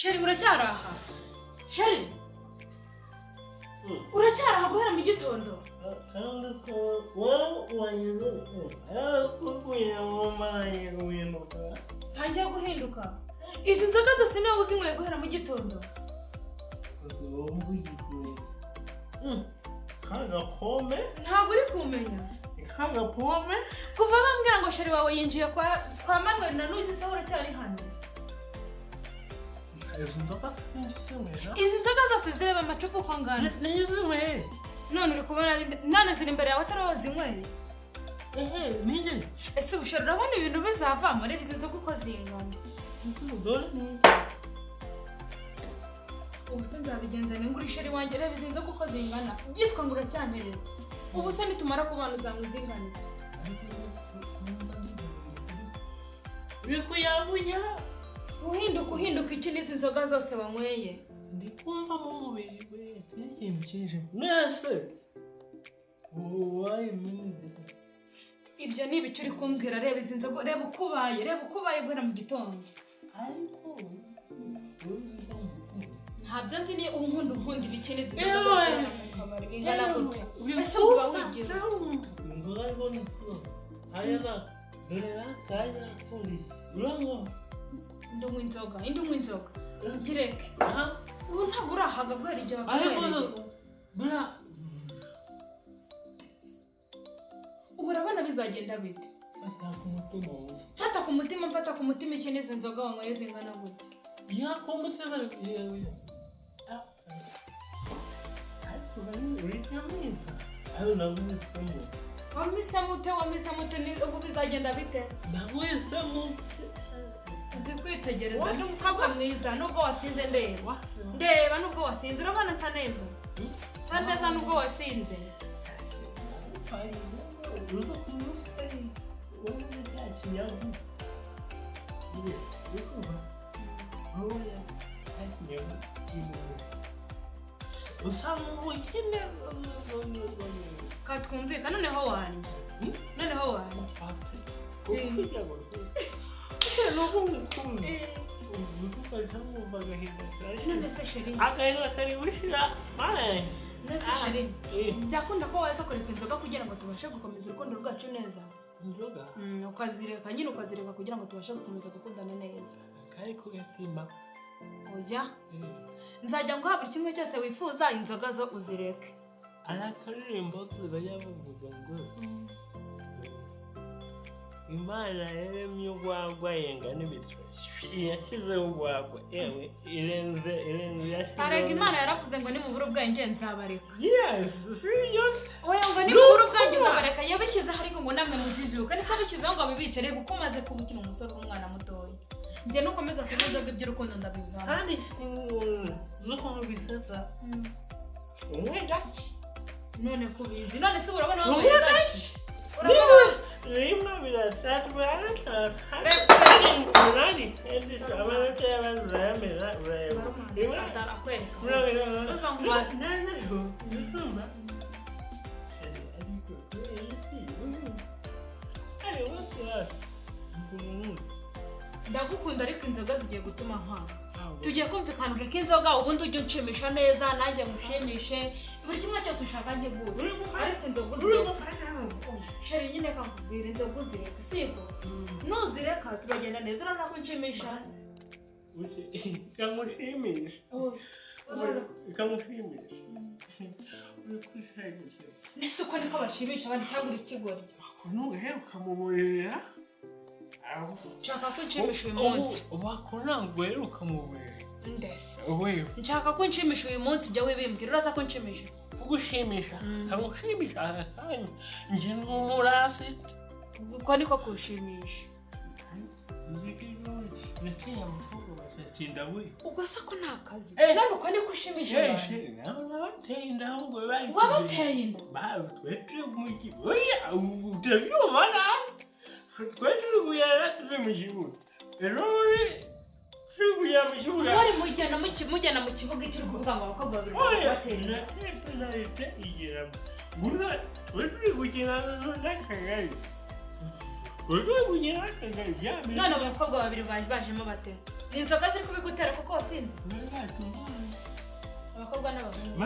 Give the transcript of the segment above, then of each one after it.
Sheri uracyaraha? Sheri uracyaraha guhera mu gitondo? Kandi ko wanyuze kuguye mama guhinduka. Tangiye guhinduka. Izi nzoga zose niwe uzinyweye guhera mu gitondo? Kaga pome? Ntabwo uri kumenya. Kaga pome? Kuva bambwira ngo Sheri wawe yinjiye kwa Manuel na Nuzi se uracyari hano. Izi nzoga sinjisumera. Izi nzoga zose zireba amacupa uko angana. Nizimwe. None uri kubona none ziri imbere yawe atari wazinyweye? Nije. Ese ubushora urabona ibintu bizavamo reba izi nzoga uko zingana. Dore ni. Ubu se nzabigenza ni nguri Sheri wanjye reba izi nzoga uko zingana. Byitwa ngo uracyamerera. Ubu se nitumara kubana uzamuzingana iki? Biko yabuya. Uhinduka iki n'izi nzoga zose wanyweye? Ndikumva mu mubiri we ikintu cyinshi. Nese. Ibyo ni ibicuri kumbwira reba izi nzoga reba ukubaye guhera mu gitondo. Ariko ntabyo nzi ni unkunda ibiki n'izi nzoga zose mukabari bingana gutya. Ese uba wigira inzoga ariko ni flo. Ayana dore kanya fundi. Urango ndumwe inzoga. Gireke. Ubu ntabwo urahaga guhera igihe wakwere. Bura urabona bizagenda bite? Fata ku mutima iki n'izi nzoga wanyweye zingana gutya. Ya komusema yewe. Ariko bari uri nyamwiza. Ayo nagumisemo. Wamisemo ni ubu bizagenda bite? Nagumisemo. Uzi kwitegereza ndi umukobwa mwiza nubwo wasinze ndeba nubwo wasinze urabona nsa neza nubwo wasinze. Uza kuza. Wowe yachiyaho. Bikuba. Wowe yachiyaho kimuwe. Usamu wikine. Katwumvika noneho wanjye. Kufika bose. None se Sheri. Akaino atari bushira. Mane. Nese Sheri. Byakunda ko waza kureka inzoga kugira ngo tubashe gukomeza urukundo rwacu neza. Inzoga? Ukazireka kugira ngo tubashe gukomeza gukundana neza. Kari kugatimba. Oya. Nzajya nguha buri kimwe cyose wifuza inzoga zo uzireke. Arakaririmbo zirayavuga ngo. Imana yaremye urwagwa yenga n'ibitwe. Yashyizeho urwagwa yewe irenze yashyizeho. Arega Imana yaravuze ngo ni mu buru bwenge nzabareka. Yes, serious. Oya ngo ni mu buru bwenge nzabareka yabishyize ariko ngo namwe mujijuka ni sabishyizeho ngo abibicare kuko maze kubukina umusore w'umwana mutoya. Nje nukomeza kuvuga iby'urukundo ndabivanga. Kandi zuko mubiseza. Umwegaki. None kubizi. None se urabona wowe umwegaki. Rimwe birashaka baraka. Nani? Endi shabana cyaba zamera ureba. Rimwe atarakwereka. Tuzangwa. Nanaho. Ntumba. Ari wose. Ndagukunda ariko inzoga zigiye gutuma nkanga. Tugiye kumvikana ureke inzoga ubundi ujye unshimisha neza nanjye ngushimishe. Buri kimwe cyose ushaka ntegura. Ariko inzoga uzireka. Sheri nyine kakubwira inzoga uzireka siko? Nuzireka turagenda neza uraza kunshimisha. Kamushimisha. Kamushimisha. Nese uko niko bashimisha abandi cyangwa ikigori. Nuheruka mu burira. Nshaka ko nshimisha uyu munsi. Wakona ngo uheruka mu burira. Ndese. Wewe. Nshaka ko nshimisha uyu munsi ibyo wibimbwira uraza ko nshimisha. Kugushimisha. Kamushimisha arakanya. Nje n'umurasi. Uko niko kushimisha. Uzikijwe. Naciye amukobwa bacatinda we. Ugasa ko nakazi. None uko niko ushimisha. Nabateye indaho ngo bari. Wabateye inda. Ba twetwe mu kigo. Oya, utabiyo mana. Twetwe kuyara tuve mu kigo. Erori Siguya mu kibuga. Wari mujyana mu kibuga cyo kuvuga ngo abakobwa babiri batera. Penalty igera. Guza twetwe gukina n'akagari. Twetwe gukina n'akagari. None abakobwa babiri bajemo bate. ni inzoga ziri kubigutera kuko wasinze abakobwa n'abahungu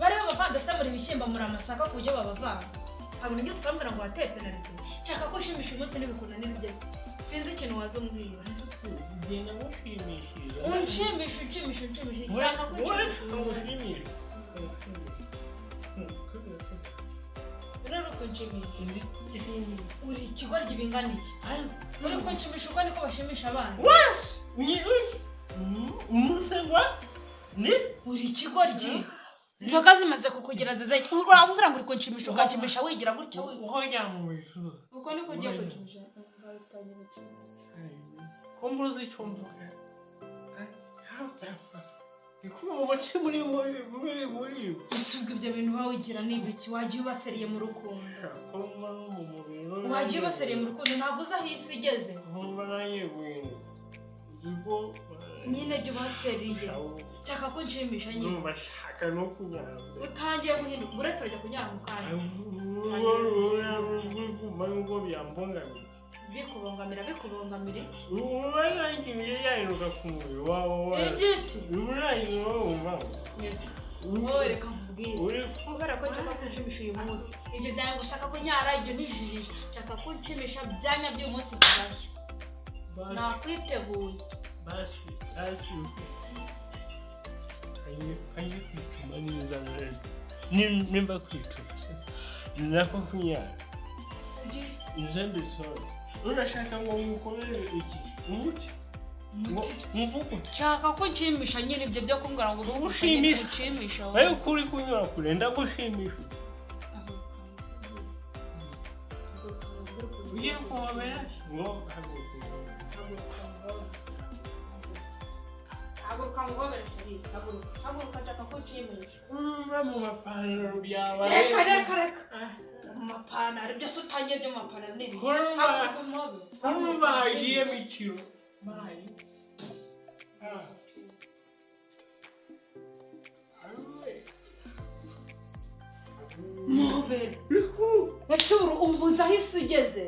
bari bavanze se muri bishyimba muri amasaka ku buryo babavanga ntabwo nigeze ukambwira ngo wateye penaliti nshaka ko ushimisha umunsi n'ibikunda n'ibyo sinzi ikintu waza umbwira ugenda mushimishije unshimisha cyane ko unshimisha rero uko nshimisha uri ikigoryi bingana iki muri uko nshimisha uko niko bashimisha abana uri ikigoryi inzoga zimaze kukugira zizanye urambwira ngo uri kunshimisha ukanshimisha wigira gutya uko niko ugiye kunshimisha kombozi icyo mvuga ikubabace muri usubwa ibyo bintu wawigira n'ibiki wagiye ubaseriye mu rukundo wagiye ubaseriye mu rukundo ntabwo uzi aho isi igeze nyine jya ubaseriye nshaka ko nshimisha nyine utangiye guhinduka uretse urajya kunyara mu kanya bikubongamira iki igiki wowe reka nkubwire kubera ko nshaka ko nshimisha uyu munsi ibyo byawe ngo ushaka ko nyara ibyo nijijisha nshaka ko nshimisha byanya by'uyu munsi bigashya nakwiteguye ayi kwituma neza nimba kwituma nako kunyara izindi sozi urashaka ngo ngukorere iki umuti nshaka ko nshimisha nyine ibyo byo kumbwira ngo ushimisha ayo kuri kunyura kure ndagushimisha ugiye kumubera ngo haguruka ngobere shiri haguruka nshaka ko nshimisha mu mapantaro byawe reka mu mapantaro byose utangiye byo mu mapantaro n'ibi urumva hagiye mikiro mubere ese umbuza aho isi igeze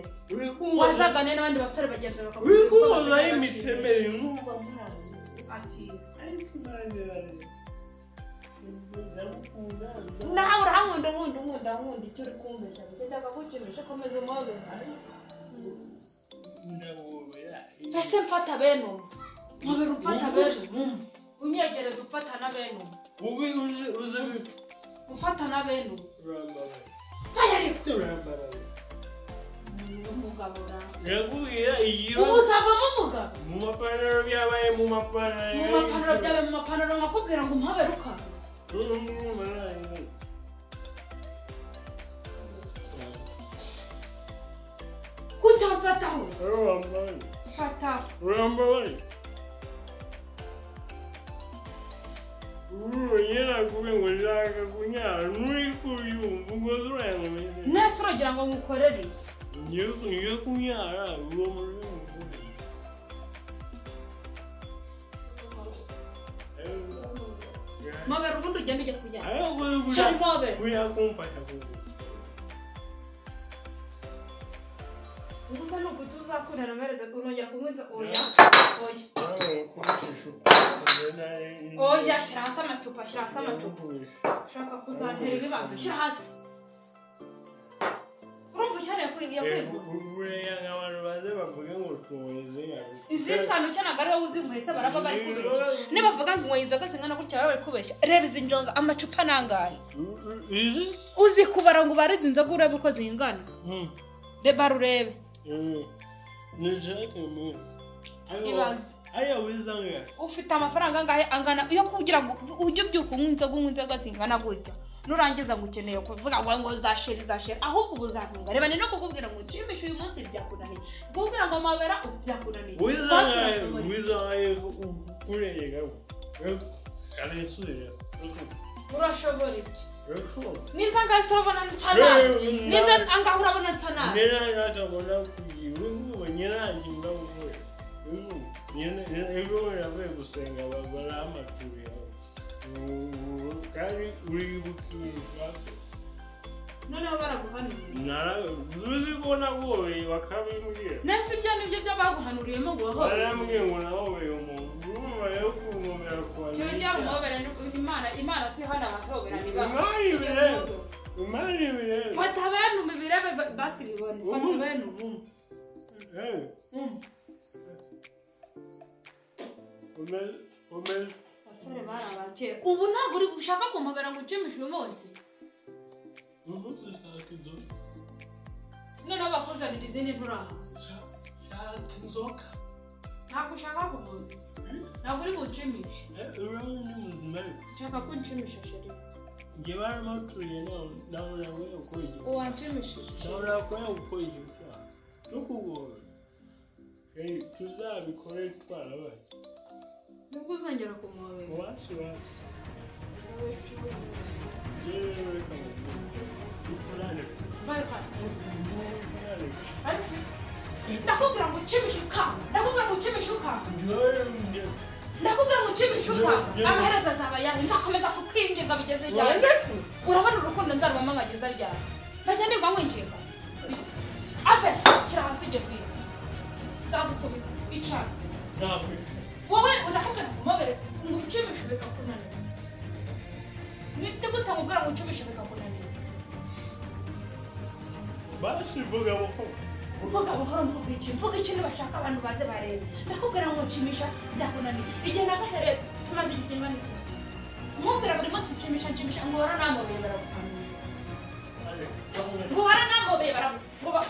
wazagane n'abandi basore bagenzi bakaguha imitemeri numva nawe urahankunda icyo uri kumbesha cyangwa kukinisha komeza umwobe ese mfata bene mubere umfata bene umyegereza ufata na bene ufata na bene umugabo ubu uzavamo umugabo mu mapantaro byabaye mu mapantaro nkakubwira ngo umuhabere ukaba kutamfata hose fata yena kuve ngo nshaka kunyara nuri kuyumva ubwo turayameze nese uragira ngo ngukorere iki ngiye kunyara uwo muri mabere ubundi ugenda ujya kunyara kuyakumfasha gusa nuko tuzakurana mereze kurongera kumwiza oya shyira hasi amacupa ushaka kuzantera ibibazo shyira hasi urumva ukeneye kwivuza izindi kantu ukeneye ari wowe uzinyweye se baraba bari kubeshya nibavuga ngo inyweye inzoga zingana gutya baraba bari kubeshya reba izi njonga amacupa nangahe uzi kubara ngo ubare izi nzoga urebe uko zingana reba urebe ufite amafaranga angahe angana iyo kugira ngo ujye ubyuka unywa inzoga zingana gutya nurangiza ngo ukeneye kuvuga ngo zashira ahubwo ubuzantunga reba ni no kukubwira ngo nshimishe uyu munsi byakunaniye kukubwira ngo mabera byakunaniye urashobora iki niza ngaho turabona nsana niza angaho urabona nsana ejo yavuye gusenga baramaturiye kandi uri bukiye noneho baraguhanura zuzi ko nagoye bakabimbwira nese ibyo nibyo byabaguhanuriyemo ngo waho barambwiye ngo nahoye umuntu urumva yo kumubera kwa cyo njya kumubera imana si hana bahobera niba imana ibirebe fata abantu mubirebe basi bibone fata abantu umeze basore barabakera ubu ntabwo uri gushaka kumubera ngo ucimishe uyu munsi noneho bakuzanira izindi nturaha shaka inzoka ntabwo ushaka kumubera ntabwo uri bunshimishe urabona ni muzima nshaka ko unshimisha sheri njye baramatuye nawe nawe ukoze uwanshimishije nawe nawe ukoze tukugora tuzabikore twarabaye nubwo uzongera kumubera wasi yewe ndakubwira ngo ucimishuka ndakubwira ngo ucimishuka amaherezo azaba yawe nzakomeza kukwinginga bigeze ryari urabona urukundo nzarubamo nkageza ryari najya nigwa nkwinginga afese shyira hasi ibyo bintu nzagukubita icara wowe urakubwira ngo umubere ngo ucimishe bikakunanira nite gutamubwira ngo ucimishe bikakunanira basi vuga mvuga iki nibashaka abantu baze barebe ndakubwira ngo ucimisha byakunanira igihe nagahere tumaze igisimba n'iki nkubwira buri munsi ucimisha ngo uhora namubeye baragukanura ngo uhora namubeye baragukanura